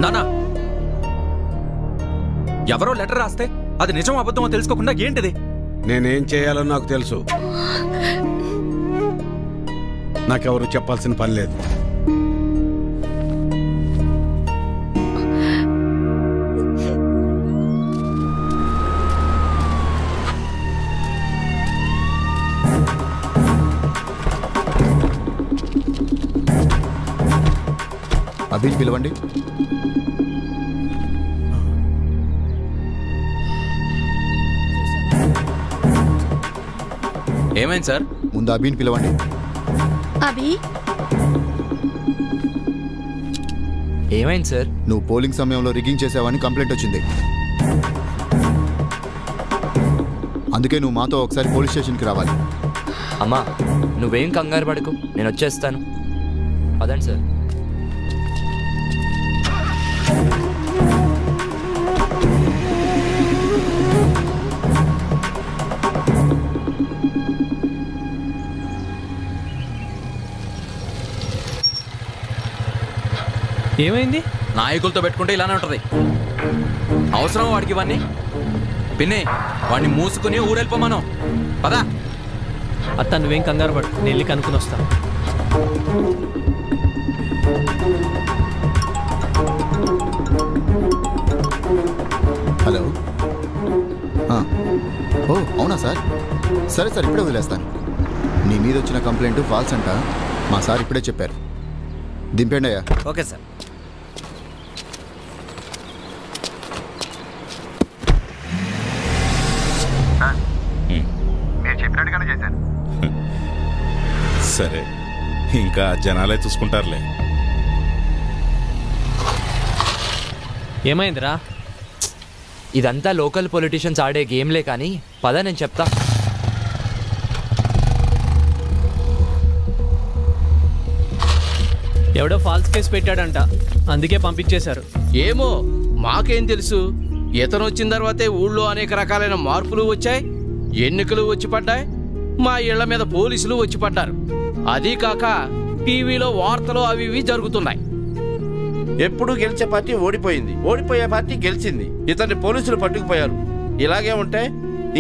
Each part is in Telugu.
నానా, ఎవరో లెటర్ రాస్తే అది నిజం అబద్ధమో తెలుసుకోకుండా ఏంటిది? నేనేం చేయాలో నాకు తెలుసు. నాకెవరు చెప్పాల్సిన పని లేదు. అభిని పిలవండి. ఏమైంది సార్? ముందు అభిని పిలవండి. అభి, ఏమైంది సార్? నువ్వు పోలింగ్ సమయంలో రిగ్గింగ్ చేసావని కంప్లైంట్ వచ్చింది. అందుకే నువ్వు మాతో ఒకసారి పోలీస్ స్టేషన్కి రావాలి. అమ్మా, నువ్వేం కంగారు పడకు, నేను వచ్చేస్తాను. పదండి సార్. ఏమైంది? నాయకులతో పెట్టుకుంటే ఇలానే ఉంటది. అవసరం వాడికి ఇవన్నీ? పిన్ని, వాడిని మూసుకుని ఊరెళ్ళిపోమాను. పదా. అత్త నువ్వేం కంగారు పడు, నేను వెళ్ళి కనుక్కుని వస్తాను. హలో. ఓ అవునా సార్? సరే సార్, ఇప్పుడే వదిలేస్తాను. నీ మీద వచ్చిన కంప్లైంట్ ఫాల్స్ అంట. మా సార్ ఇప్పుడే చెప్పారు. దింపండి అయ్యా. Okay sir. మీరు చెప్పినట్టుగానే చేశాను. సరే, ఇంకా జనాలే చూసుకుంటారులే. ఏమైందిరా? ఇదంతా లోకల్ పొలిటీషియన్స్ ఆడే గేమ్లే కానీ పద, నేను చెప్తా. ఎవడో ఫాల్స్ కేసు పెట్టాడంట, అందుకే పంపించేశారు. ఏమో మాకేం తెలుసు. ఇతను వచ్చిన తర్వాతే ఊళ్ళో అనేక రకాలైన మార్పులు వచ్చాయి, ఎన్నికలు వచ్చి పడ్డాయి, మా ఇళ్ల మీద పోలీసులు వచ్చి పడ్డారు. అదీ కాక టీవీలో వార్తలు అవి ఇవి జరుగుతున్నాయి. ఎప్పుడు గెలిచే పార్టీ ఓడిపోయింది, ఓడిపోయే పార్టీ గెలిచింది. ఇతన్ని పోలీసులు పట్టుకుపోయారు. ఇలాగే ఉంటే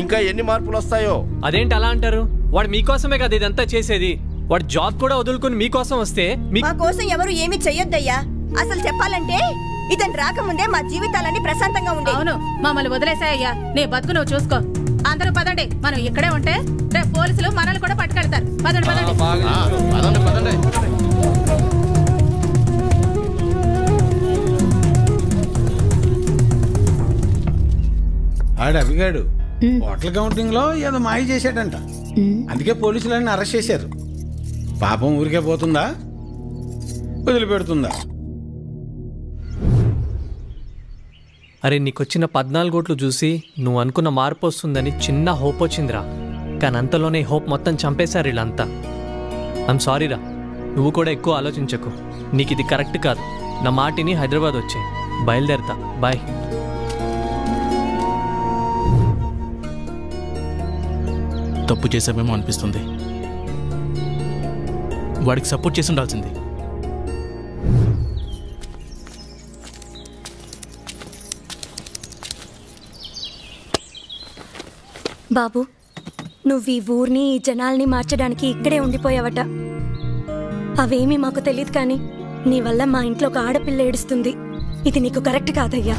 ఇంకా ఎన్ని మార్పులు వస్తాయో. అదేంటి అలా అంటారు? వాడు మీకోసమే కదా ఇదంతా చేసేది. వాడు జాబ్ కూడా వదులుకుని మీకోసం వస్తే మా కోసం ఎవరు ఏమీ చెయ్యొద్దయ్యా. అసలు చెప్పాలంటే ఇతను రాకముందే మా జీవితాలన్నీ ప్రశాంతంగా ఉండే. అవును, మమ్మల్ని వదిలేసాయ్యా. నీ బతుకు నువ్వు చూసుకో. అందరూ పదండి, మనం ఇక్కడే ఉంటే రేపు పోలీసులు మనల్ని కూడా పట్టుకెళ్తారు. పదండి పదండి పదండి పదండి. ఆడు అవిగాడు హోటల్ కౌంటింగ్ లో ఏదో మాయ చేశాడంట. అందుకే పోలీసులన్నీ అరెస్ట్ చేశారు. పాపం ఊరికే పోతుందా, వదిలిపెడుతుందా? అరే, నీకొచ్చిన 14 ఓట్లు చూసి నువ్వు అనుకున్న మార్పు వస్తుందని చిన్న హోప్ వచ్చిందిరా. కానీ అంతలోనే హోప్ మొత్తం చంపేశారు వీళ్ళంతా. ఐమ్ సారీరా, నువ్వు కూడా ఎక్కువ ఆలోచించకు. నీకు ఇది కరెక్ట్ కాదు. నా మాటిని హైదరాబాద్ వచ్చాయి. బయలుదేరతా. బాయ్. తప్పు చేసామేమో అనిపిస్తుంది. వాడికి సపోర్ట్ చేసి ఉండాల్సింది. బాబు, నువ్వు ఈ ఊరిని, ఈ జనాల్ని మార్చడానికి ఇక్కడే ఉండిపోయావట. అవేమీ మాకు తెలియదు, కానీ నీ వల్ల మా ఇంట్లో ఒక ఆడపిల్ల ఏడుస్తుంది. ఇది నీకు కరెక్ట్ కాదయ్యా.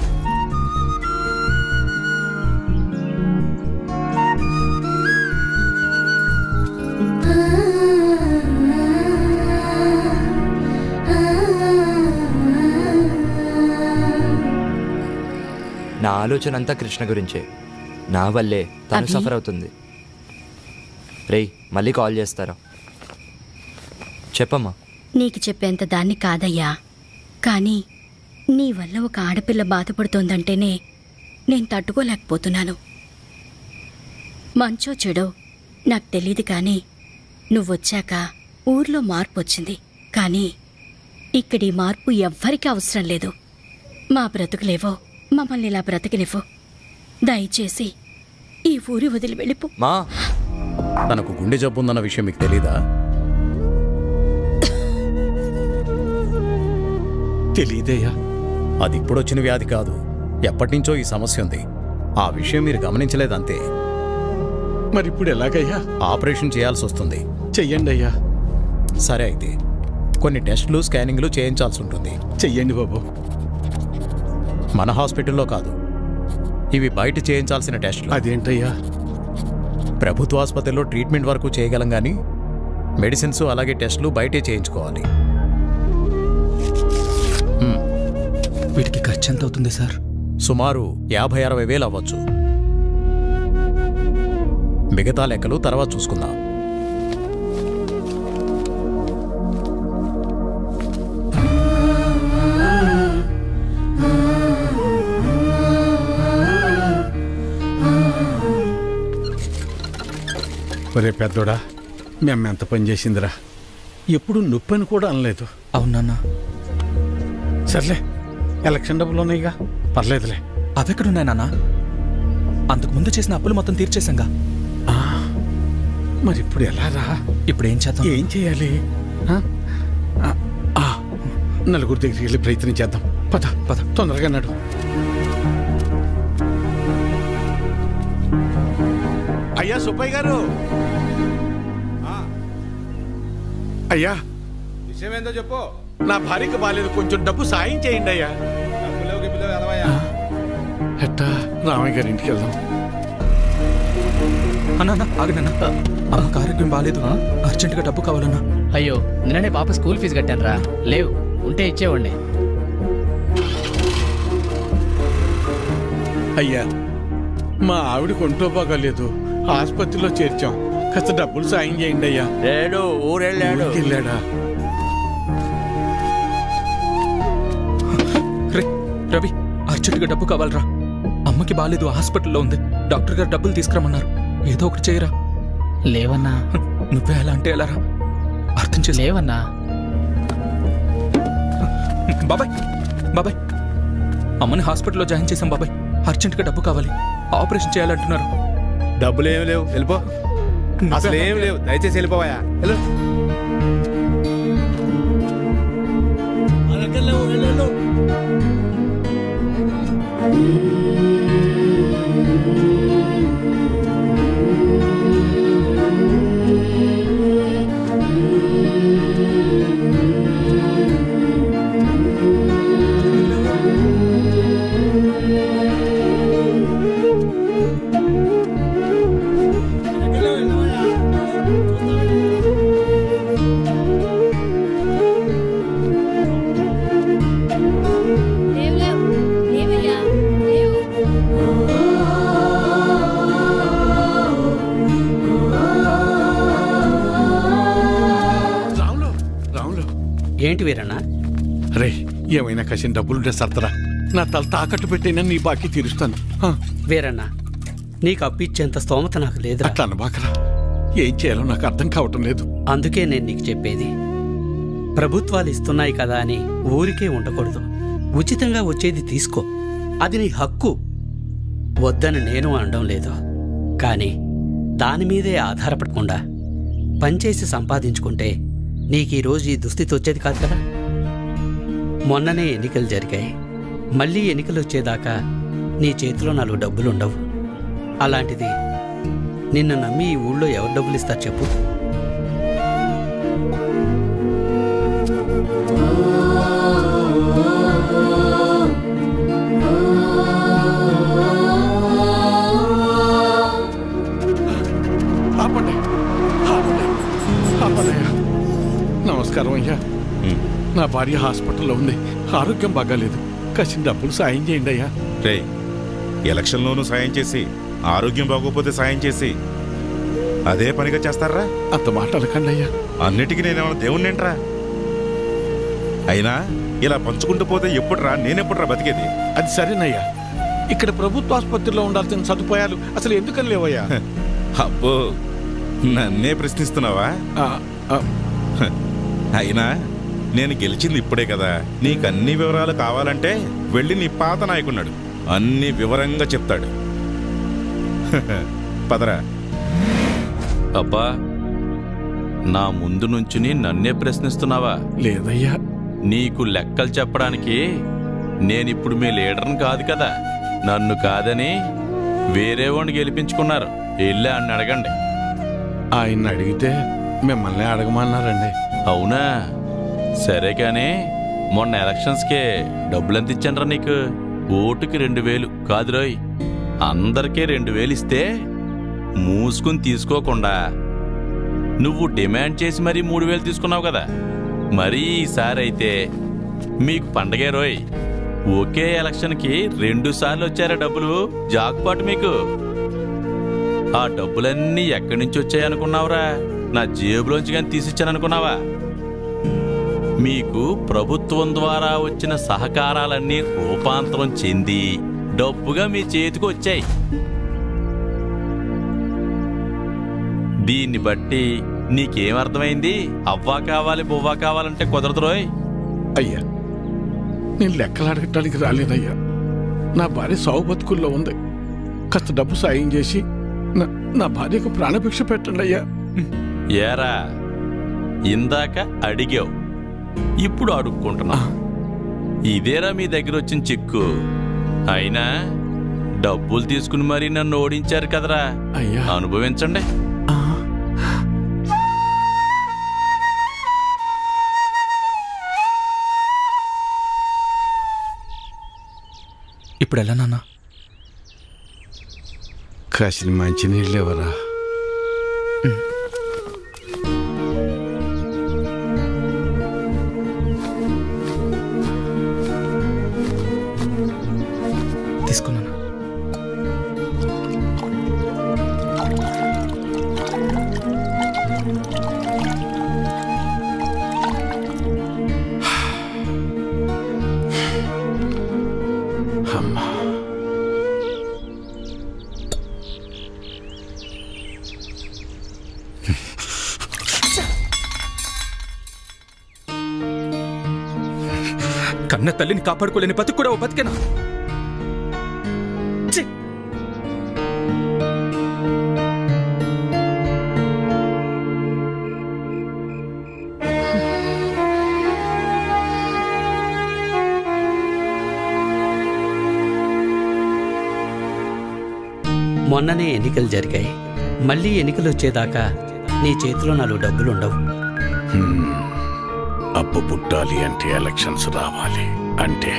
నా ఆలోచన అంతా కృష్ణ గురించే. నా వల్లే తను సఫర్ అవుతుంది. రేయ్, మళ్ళీ కాల్ చేస్తారా? చెప్పమ్మా. నీకు చెప్పేంత దాన్ని కాదయ్యా, కానీ నీ వల్ల ఒక ఆడపిల్ల బాధపడుతోందంటేనే నేను తట్టుకోలేకపోతున్నాను. మంచో చెడో నాకు తెలీదు, కానీ నువ్వొచ్చాక ఊర్లో మార్పు వచ్చింది. కానీ ఇక్కడి మార్పు ఎవ్వరికీ అవసరం లేదు. మా బ్రతుకులేవో మమ్మల్ని ఇలా బ్రతకనివ్వు. దయచేసి ఈ ఊరి వదిలి వెళ్ళిపో. మా తనకు గుండె జబ్బు ఉందన్న విషయం మీకు తెలీదా? తెలీదయ్యా. అది ఇప్పుడొచ్చిన వ్యాధి కాదు, ఎప్పటినుంచో ఈ సమస్య ఉంది. ఆ విషయం మీరు గమనించలేదంతే. మరి ఇప్పుడు ఎలాగయ్యా? ఆపరేషన్ చేయాల్సి వస్తుంది. చెయ్యండి అయ్యా. సరే అయితే కొన్ని టెస్టులు స్కానింగ్లు చేయించాల్సి ఉంటుంది. చెయ్యండి బాబు. మన హాస్పిటల్లో కాదు, ఇవి బయట చేయించాల్సిన టెస్టులు. అదేంటయ్యా? ప్రభుత్వ ఆసుపత్రిలో ట్రీట్మెంట్ వరకు చేయగలం కానీ మెడిసిన్స్ అలాగే టెస్టులు బయటే చేయించుకోవాలి. వీటికి ఖర్చు ఎంత అవుతుంది సార్? సుమారు 50-60 వేలు అవ్వచ్చు. మిగతా లెక్కలు తర్వాత చూసుకుందాం. ఒరే పెద్దోడా, మేము ఎంత పని చేసిందిరా. ఎప్పుడు నొప్పి అని కూడా అనలేదు. అవునన్నా. సర్లే, ఎలక్షన్ డబ్బులు ఉన్నాయిగా, పర్లేదులే. అవెక్కడున్నాయి నాన్న? అంతకుముందు చేసిన అప్పులు మొత్తం తీర్చేశాంగా. మరి ఇప్పుడు ఎలా రా? ఇప్పుడు ఏం చేద్దాం? ఏం చేయాలి? నలుగురు దగ్గరికి వెళ్ళి ప్రయత్నం చేద్దాం. పద పద, తొందరగా నడు. అయ్యా సుబ్బయ్య గారు, అయ్యా విషయం ఏందో చెప్పు. నా భార్యకి బాలేదు, కొంచెం డబ్బు సాయం చేయండి అయ్యా. ఎట్టా రామయ్య గారి ఇంటికి వెళ్దాం. అన్నా ఆగనన్నా, అమ్మకి ఆరోగ్యం బాగాలేదు, అర్జెంటుగా డబ్బు కావాలన్నా. అయ్యో, నిన్ననే పాప స్కూల్ ఫీజు కట్టాను రా. లేవు, ఉంటే ఇచ్చేవాడిని. అయ్యా, మా ఆవిడకి ఒంట్లో బాగాలేదు, ఆసుపత్రిలో చేర్చాం, కాస్త డబ్బులు సాయం చేయండి అయ్యా. ఊరెళ్ళాడా? రవి, అర్జెంటుగా డబ్బు కావాలరా. అమ్మకి బాగాలేదు, హాస్పిటల్లో ఉంది, డాక్టర్ గారు డబ్బులు తీసుకురమ్మన్నారు. ఏదో ఒకటి చేయరా. లేవన్నా. నువ్వే అలా అంటే ఎలా రా? అర్థం చేసి. లేవన్నా. బాబాయ్ బాబాయ్, అమ్మని హాస్పిటల్లో జాయిన్ చేశాం బాబాయ్. అర్జెంటుగా డబ్బు కావాలి, ఆపరేషన్ చేయాలంటున్నారు. డబ్బులు ఏమి లేవు, వెళ్ళిపో. అసలు ఏమి లేవు, దయచేసి వెళ్ళిపోవా. ఏంటి వీరన్నా? రే, ఏమైనా కసిన డబ్బులుంటే సర్తరా, నా తల తాకట్టు పెట్టైనా నీ బాకీ తీరుస్తాను. వీరన్నా, నీకు అప్పిచ్చేంత స్తోమత నాకు లేదు. అట్లా అనబాకరా, ఏం చేయాలో నాకు అర్థం కావటం లేదు. అందుకే నేను నీకు చెప్పేది, ప్రభుత్వాలు ఇస్తున్నాయి కదా అని ఊరికే ఉండకూడదు. ఉచితంగా వచ్చేది తీసుకో, అది నీ హక్కు. వద్దని నేను అనడం లేదు, కానీ దాని మీదే ఆధారపడకుండా పనిచేసి సంపాదించుకుంటే నీకు ఈరోజు ఈ దుస్థితి వచ్చేది కాదు కదా. మొన్ననే ఎన్నికలు జరిగాయి, మళ్ళీ ఎన్నికలు వచ్చేదాకా నీ చేతిలో 4 డబ్బులుండవు. అలాంటిది నిన్ను నమ్మి ఈ ఊళ్ళో ఎవరు డబ్బులు ఇస్తారు చెప్పు? నమస్కారం అయ్యా. నా భార్య హాస్పిటల్లో ఉంది, ఆరోగ్యం బాగాలేదు, కాసిన డబ్బులు సాయం చేయండి అయ్యా. రే, ఎలక్షన్లోనూ సాయం చేసి ఆరోగ్యం బాగోపోతే సాయం చేసి అదే పనిగా చేస్తారా? అంత మాట అనకండి అయ్యా. అన్నిటికీ నేనేమన్నా దేవుణ్ణేంట్రా? అయినా ఇలా పంచుకుంటూ పోతే ఎప్పుడురా, నేనెప్పుడురా బతికేది? అది సరేనయ్యా, ఇక్కడ ప్రభుత్వ ఆసుపత్రిలో ఉండాల్సిన సదుపాయాలు అసలు ఎందుకని లేవయ్యా? అబ్బో, నన్నే ప్రశ్నిస్తున్నావా? అయినా నేను గెలిచింది ఇప్పుడే కదా. నీకు అన్ని వివరాలు కావాలంటే వెళ్ళి నీ పాత నాయకున్నాడు, అన్ని వివరంగా చెప్తాడు. పదరా. అబ్బా, నా ముందు నుంచుని నన్నే ప్రశ్నిస్తున్నావా? లేదయ్యా. నీకు లెక్కలు చెప్పడానికి నేనిప్పుడు మీ లీడర్ని కాదు కదా, నన్ను కాదని వేరే వాడిని గెలిపించుకున్నారు. వెళ్ళి ఆయన అడగండి. ఆయన్ని అడిగితే మిమ్మల్ని అడగమన్నారండి. అవునా? సరే కానీ మొన్న ఎలక్షన్స్కి డబ్బులెంత ఇచ్చానరా నీకు? ఓటుకి 2000 కాదు రోయ్, అందరికీ 2000 ఇస్తే మూసుకుని తీసుకోకుండా నువ్వు డిమాండ్ చేసి మరీ 3000 తీసుకున్నావు కదా. మరీ ఈసారి అయితే మీకు పండగే రోయ్. ఒకే ఎలక్షన్కి 2 సార్లు వచ్చారా డబ్బులు? జాక్పాట్ మీకు. ఆ డబ్బులన్నీ ఎక్కడి నుంచి వచ్చాయనుకున్నావురా? నా జేబులోంచి కానీ తీసిచ్చాననుకున్నావా? మీకు ప్రభుత్వం ద్వారా వచ్చిన సహకారాలన్నీ రూపాంతరం చెంది డబ్బుగా మీ చేతికి వచ్చాయి. దీన్ని బట్టి నీకేమర్థమైంది? అవ్వా కావాలి బువ్వా కావాలంటే కుదరదు రోయ్. అయ్యా, నేను లెక్కలు అడగటానికి రాలేదయ్యా. నా భార్య సావు బతుకుల్లో ఉంది. కాస్త డబ్బు సాయం చేసి నా భార్యకు ప్రాణభిక్ష పెట్టండి అయ్యా. ఏరా, ఇందాక అడిగావు, ఇప్పుడు అడుక్కుంటున్నా. ఇదేరా మీ దగ్గర వచ్చిన చిక్కు. అయినా డబ్బులు తీసుకుని మరీ నన్ను ఓడించారు కదరా. అయ్యా, అనుభవించండి. ఇప్పుడు ఎలా నాన్న? కాసిన మంచి నీళ్ళు ఎవరా? తీసుకున్నాను. అమ్మా, కన్న తల్లిని కాపాడుకోలేని బతుకు కూడా ఓ బతికేనా? మొన్ననే ఎన్నికలు జరిగాయి. మళ్ళీ ఎన్నికలు వచ్చేదాకా నీ చేతిలో 4 డబ్బులుండవు. అప్పు పుట్టాలి అంటే ఎలక్షన్స్ రావాలి అంటే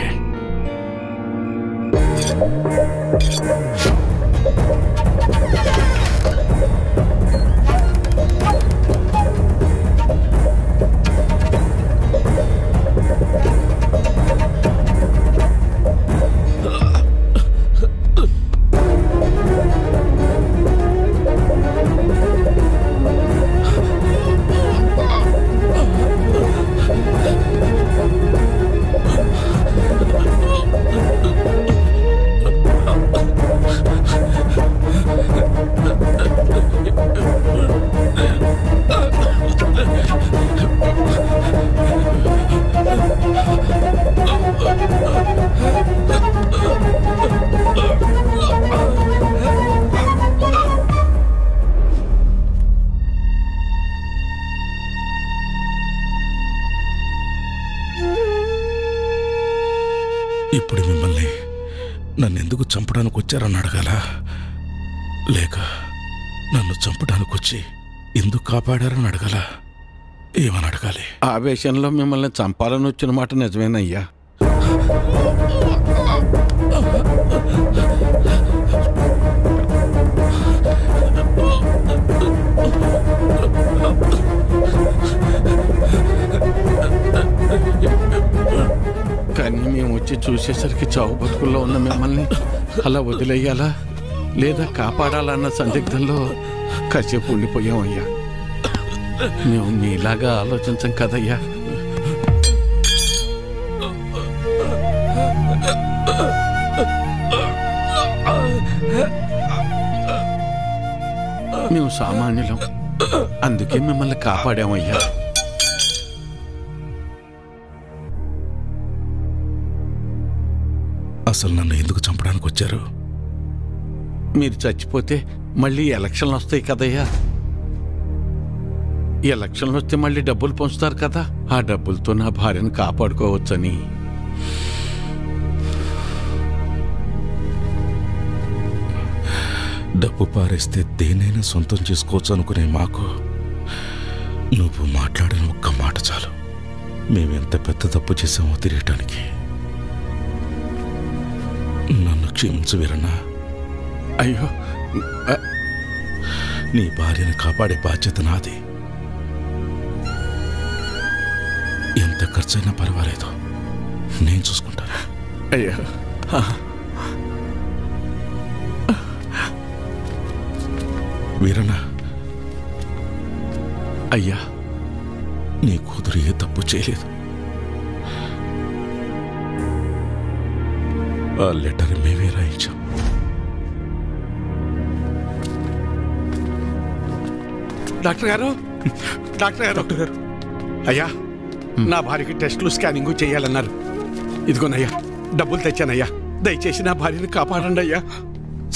ఇప్పుడు మిమ్మల్ని నన్నెందుకు చంపడానికి వచ్చారని అడగాల, లేక నన్ను చంపడానికి వచ్చి ఎందుకు కాపాడారని అడగాల? ఏమని అడగాలి? ఆవేశంలో మిమ్మల్ని చంపాలని వచ్చిన మాట నిజమేనయ్యా. కానీ మేము వచ్చి చూసేసరికి చావు బతుకుల్లో ఉన్న మిమ్మల్ని అలా వదిలేయాలా లేదా కాపాడాలన్న సందిగ్ధంలో కాసేపు ఉండిపోయామయ్యా. మేము మీలాగా ఆలోచించం కదయ్యా. మేము సామాన్యులం, అందుకే మిమ్మల్ని కాపాడామయ్యా. అసలు నన్ను ఎందుకు చంపడానికి వచ్చారు? మీరు చచ్చిపోతే మళ్ళీ ఎలక్షన్లు వస్తాయి కదయ్యా. ఎలక్షన్లు వస్తే మళ్ళీ డబ్బులు పంచుతారు కదా, ఆ డబ్బులతో నా భార్యను కాపాడుకోవచ్చని. డబ్బు పారేస్తే దేనైనా సొంతం చేసుకోవచ్చు అనుకునే మాకు నువ్వు మాట్లాడిన ఒక్క మాట చాలు మేమెంత పెద్ద తప్పు చేసామో తెలియటానికి. నన్ను క్షమించు వీరన్న. అయ్యో, నీ భార్యను కాపాడే బాధ్యత నాది. ఎంత ఖర్చైనా పర్వాలేదు, నేను చూసుకుంటాను. అయ్యా, వీరన్న. అయ్యా, నీ కూతురు ఏ తప్పు చేయలేదు. ఆ లెటర్ మేమే రాయించాం. డాక్టర్ గారు, డాక్టర్ గారు, అయ్యా, నా భార్యకి టెస్టులు స్కానింగ్ చేయాలన్నారు. ఇదిగోనయ్యా, డబ్బులు తెచ్చానయ్యా. దయచేసి నా భార్యను కాపాడండి అయ్యా.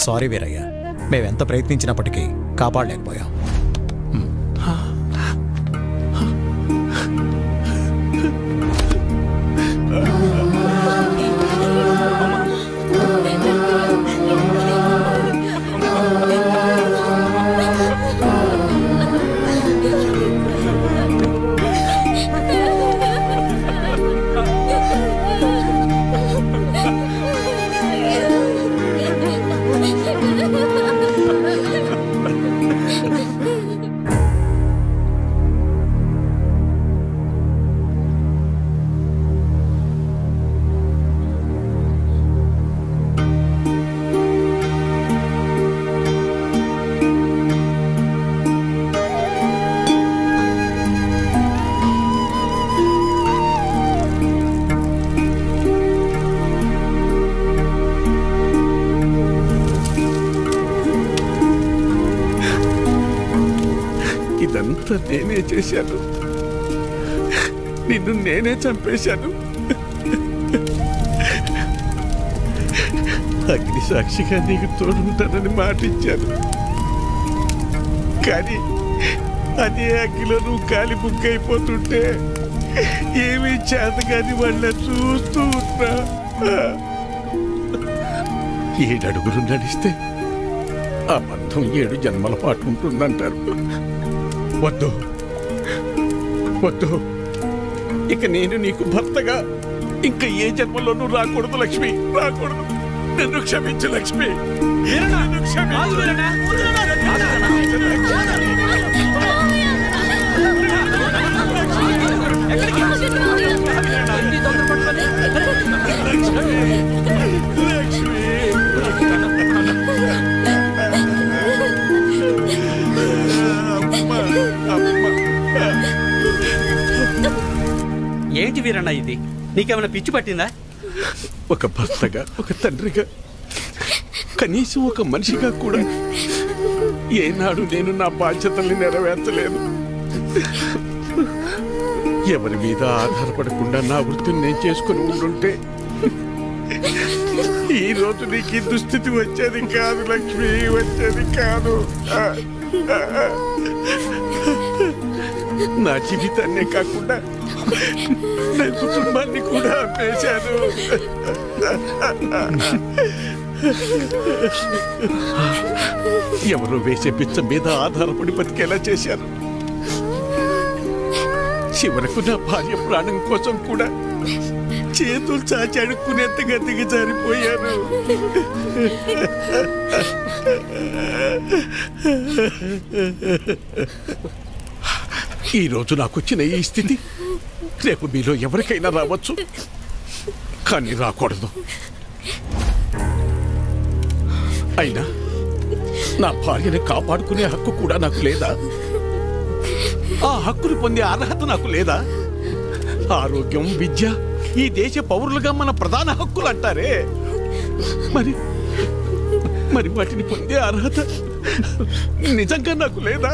సారీ వీరయ్య, మేమెంత ప్రయత్నించినప్పటికీ కాపాడలేకపోయాం. ఇదంతా నేనే చేశాను. నిన్ను నేనే చంపేశాను. అగ్ని సాక్షిగా నీకు తోడుంటానని మాటిచ్చాను. కానీ అదే అగ్గిలో నువ్వు కాలి బుక్కైపోతుంటే ఏమీ చేతగాని వాళ్ళ చూస్తూ ఉన్నా. 7 అడుగులు నడిస్తే ఆ బంధం 7 జన్మల పాటు ఉంటుందంటారు. వద్దు వద్దు, ఇక నేను నీకు భర్తగా ఇంకా ఏ జన్మలోనూ రాకూడదు లక్ష్మి, రాకూడదు. నన్ను క్షమించు లక్ష్మి, నన్ను క్షమించు. ఏంటి వీరన్న ఇది? నీకేమైనా పిచ్చి పట్టిందా? ఒక భర్తగా, ఒక తండ్రిగా, కనీసం ఒక మనిషిగా కూడా ఏనాడు నేను నా బాధ్యతల్ని నెరవేర్చలేదు. ఎవరి మీద ఆధారపడకుండా నా వృత్తిని నేను చేసుకుని ఉండుంటే ఈ రోజు నీకు ఈ దుస్థితి వచ్చేది కాదు లక్ష్మి, వచ్చేది కాదు. నా జీవితాన్నే కాకుండా నా కుటుంబాన్ని కూడా అమ్మేశాను. ఎవరు వేసే పిచ్చ మీద ఆధారపడి బతికేలా చేశారు. చివరకు నా భార్య ప్రాణం కోసం కూడా చేతులు చాచి అడుక్కునేంతగా దిగజారిపోయాను. ఈరోజు నాకొచ్చిన ఈ స్థితి రేపు మీలో ఎవరికైనా రావచ్చు, కానీ రాకూడదు. అయినా నా భార్యని కాపాడుకునే హక్కు కూడా నాకు లేదా? ఆ హక్కును పొందే అర్హత నాకు లేదా? ఆరోగ్యం, విద్య ఈ దేశ పౌరులుగా మన ప్రధాన హక్కులు అంటారే, మరి మరి వాటిని పొందే అర్హత నిజంగా నాకు లేదా?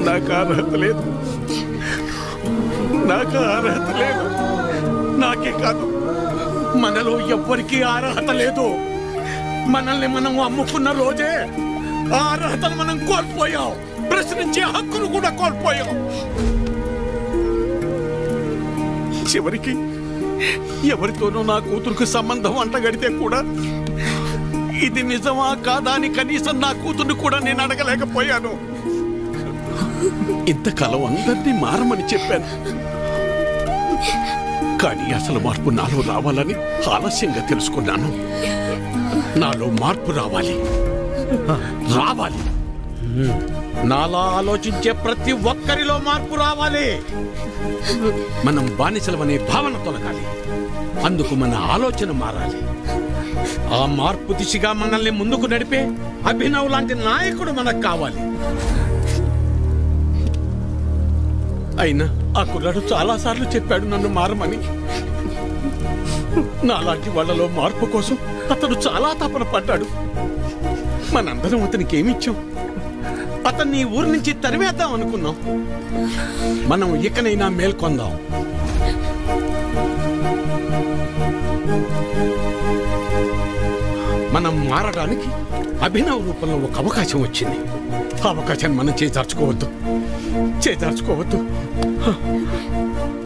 నాకు అర్హత లేదు, నాకు అర్హత లేదు. నాకే కాదు, మనలో ఎవ్వరికీ అర్హత లేదు. మనల్ని మనం అమ్ముకున్న రోజే ఆ అర్హతను మనం కోల్పోయాం. ప్రశ్నించే హక్కును కూడా కోల్పోయాం. చివరికి ఎవరితోనూ నా కూతురుకు సంబంధం అంటగడితే కూడా ఇది నిజమా కాదా అని కనీసం నా కూతుర్ని కూడా నేను అడగలేకపోయాను. ఇంతకాలం అందరినీ మారమని చెప్పాను, కానీ అసలు మార్పు నాలో రావాలని ఆలస్యంగా తెలుసుకున్నాను. నాలో మార్పు రావాలి, నాలా ఆలోచించే ప్రతి ఒక్కరిలో మార్పు రావాలి. మనం బానిసలమనే భావన తొలగాలి. అందుకు మన ఆలోచన మారాలి. ఆ మార్పు దిశగా మనల్ని ముందుకు నడిపే అభినవ్ లాంటి నాయకుడు మనకు కావాలి. అయినా ఆ కుర్రాడు చాలాసార్లు చెప్పాడు నన్ను మారమని. నాలాంటి వాళ్ళలో మార్పు కోసం అతడు చాలా తపన పడ్డాడు. మనందరం అతనికి ఏమిచ్చాం? అతన్ని ఈ ఊరి నుంచి తరివేద్దాం అనుకున్నాం. మనం ఇకనైనా మేల్కొందాం. మనం మారడానికి అభినవ్ రూపంలో ఒక అవకాశం వచ్చింది. ఆ అవకాశాన్ని మనం చేజార్చుకోవద్దు.